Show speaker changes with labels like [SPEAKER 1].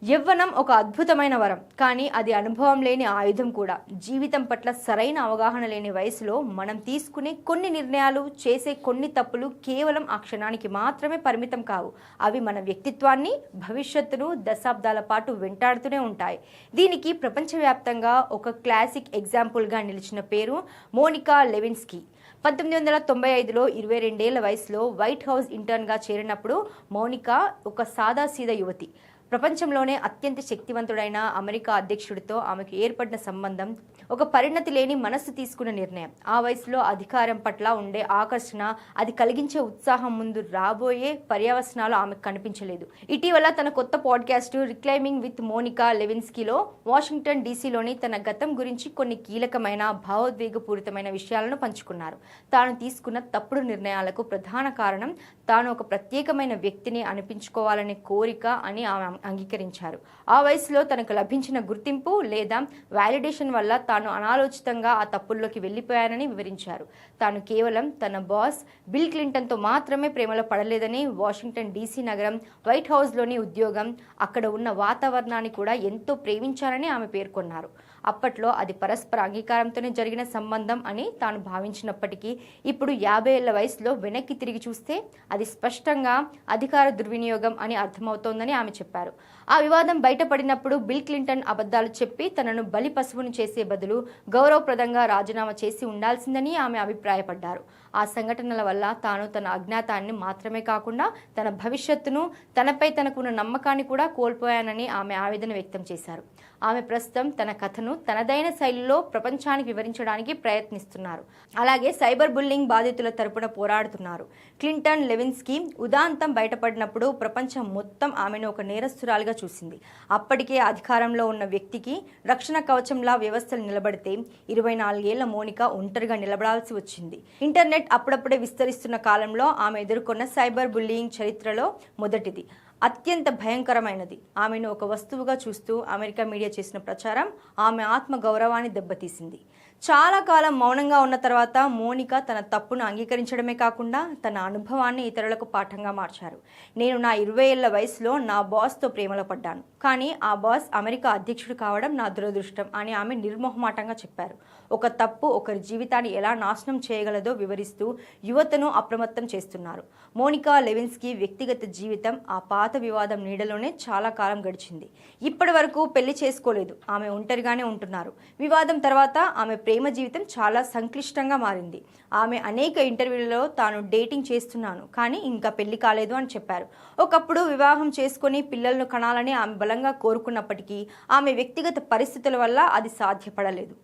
[SPEAKER 1] యవ్వనం ఒక అద్భుతమైన వరం, కానీ అది అనుభవం లేని ఆయుధం కూడా. జీవితం పట్ల సరైన అవగాహన లేని వయసులో మనం తీసుకునే కొన్ని నిర్ణయాలు, చేసే కొన్ని తప్పులు కేవలం ఆ క్షణానికి మాత్రమే పరిమితం కావు. అవి మన వ్యక్తిత్వాన్ని, భవిష్యత్తును దశాబ్దాల పాటు వెంటాడుతూనే ఉంటాయి. దీనికి ప్రపంచవ్యాప్తంగా ఒక క్లాసిక్ ఎగ్జాంపుల్గా నిలిచిన పేరు మోనికా లెవిన్స్కీ. 1995లో 22 ఏళ్ల వయసులో వైట్ హౌస్ ఇంటర్న్గా చేరినప్పుడు మోనికా ఒక సాదాసీదా యువతి. ప్రపంచంలోనే అత్యంత శక్తివంతుడైన అమెరికా అధ్యక్షుడితో ఆమెకు ఏర్పడిన సంబంధం ఒక పరిణతి లేని మనస్సు తీసుకున్న నిర్ణయం. ఆ వయసులో అధికారం పట్ల ఉండే ఆకర్షణ, అది కలిగించే ఉత్సాహం ముందు రాబోయే పర్యవసనాలు ఆమెకు కనిపించలేదు. ఇటీవల తన కొత్త పాడ్కాస్ట్ రిక్లైమింగ్ విత్ మోనికా లెవిన్స్కీలో వాషింగ్టన్ డీసీలోని తన గతం గురించి కొన్ని కీలకమైన భావోద్వేగపూరితమైన విషయాలను పంచుకున్నారు. తాను తీసుకున్న తప్పుడు నిర్ణయాలకు ప్రధాన కారణం తాను ఒక ప్రత్యేకమైన వ్యక్తిని అనిపించుకోవాలనే కోరిక అని ఆమె అంగీకరించారు. ఆ వయసులో తనకు లభించిన గుర్తింపు లేదా వాలిడేషన్ వల్ల తాను అనాలోచితంగా ఆ తప్పుల్లోకి వెళ్లిపోయానని వివరించారు. తాను కేవలం తన బాస్ బిల్ క్లింటన్తో మాత్రమే ప్రేమలో పడలేదని, వాషింగ్టన్ డీసీ నగరం, వైట్ హౌస్లోని ఉద్యోగం, అక్కడ ఉన్న వాతావరణాన్ని కూడా ఎంతో ప్రేమించారని ఆమె పేర్కొన్నారు. అప్పట్లో అది పరస్పర అంగీకారంతోనే జరిగిన సంబంధం అని తాను భావించినప్పటికీ ఇప్పుడు 50 ఏళ్ల వయసులో వెనక్కి తిరిగి చూస్తే అది స్పష్టంగా అధికార దుర్వినియోగం అని అర్థమవుతోందని ఆమె చెప్పారు. ఆ వివాదం బయటపడినప్పుడు బిల్ క్లింటన్ అబద్ధాలు చెప్పి తనను బలి పశువును చేసే బదులు గౌరవప్రదంగా రాజీనామా చేసి ఉండాల్సిందని ఆమె అభిప్రాయపడ్డారు. ఆ సంఘటనల వల్ల తాను తన అజ్ఞాతాన్ని మాత్రమే కాకుండా తన భవిష్యత్తును, తనపై తనకున్న నమ్మకాన్ని కూడా కోల్పోయానని ఆమె ఆవేదన వ్యక్తం చేశారు. ఆమె ప్రస్తుతం తన కథను తనదైన శైలిలో ప్రపంచానికి వివరించడానికి ప్రయత్నిస్తున్నారు. అలాగే సైబర్ బుల్లింగ్ బాధితుల తరపున పోరాడుతున్నారు. క్లింటన్ లెవిన్స్కీ ఉదాంతం బయటపడినప్పుడు ప్రపంచం మొత్తం ఆమెను ఒక నేరస్తురాలుగా చూసింది. అప్పటికే అధికారంలో ఉన్న వ్యక్తికి రక్షణ కవచంలా వ్యవస్థలు నిలబడితే 24 ఏళ్ల మోనికా ఒంటరిగా నిలబడాల్సి వచ్చింది. ఇంటర్నెట్ అప్పుడప్పుడే విస్తరిస్తున్న కాలంలో ఆమె ఎదుర్కొన్న సైబర్ బుల్లింగ్ చరిత్రలో మొదటిది, అత్యంత భయంకరమైనది. ఆమెను ఒక వస్తువుగా చూస్తూ అమెరికా మీడియా చేసిన ప్రచారం ఆమె ఆత్మ గౌరవాన్ని దెబ్బతీసింది. చాలా కాలం మౌనంగా ఉన్న తర్వాత మోనికా తన తప్పును అంగీకరించడమే కాకుండా తన అనుభవాన్ని ఇతరులకు పాఠంగా మార్చారు. నేను నా 20 ఏళ్ల వయసులో నా బాస్తో ప్రేమలో పడ్డాను, కానీ ఆ బాస్ అమెరికా అధ్యక్షుడు కావడం నా దురదృష్టం అని ఆమె నిర్మోహమాటంగా చెప్పారు. ఒక తప్పు ఒకరి జీవితాన్ని ఎలా నాశనం చేయగలదో వివరిస్తూ యువతను అప్రమత్తం చేస్తున్నారు. మోనికా లెవిన్స్కీ వ్యక్తిగత జీవితం ఆ పాత వివాదం నీడలోనే చాలా కాలం గడిచింది. ఇప్పటి వరకు పెళ్లి చేసుకోలేదు, ఆమె ఒంటరిగానే ఉంటున్నారు. వివాదం తర్వాత ఆమె ప్రేమ జీవితం చాలా సంక్లిష్టంగా మారింది. ఆమె అనేక ఇంటర్వ్యూలలో తాను డేటింగ్ చేస్తున్నాను, కానీ ఇంకా పెళ్లి కాలేదు అని చెప్పారు. ఒకప్పుడు వివాహం చేసుకుని పిల్లలను కనాలని ఆమె బలంగా కోరుకున్నప్పటికీ ఆమె వ్యక్తిగత పరిస్థితుల వల్ల అది సాధ్యపడలేదు.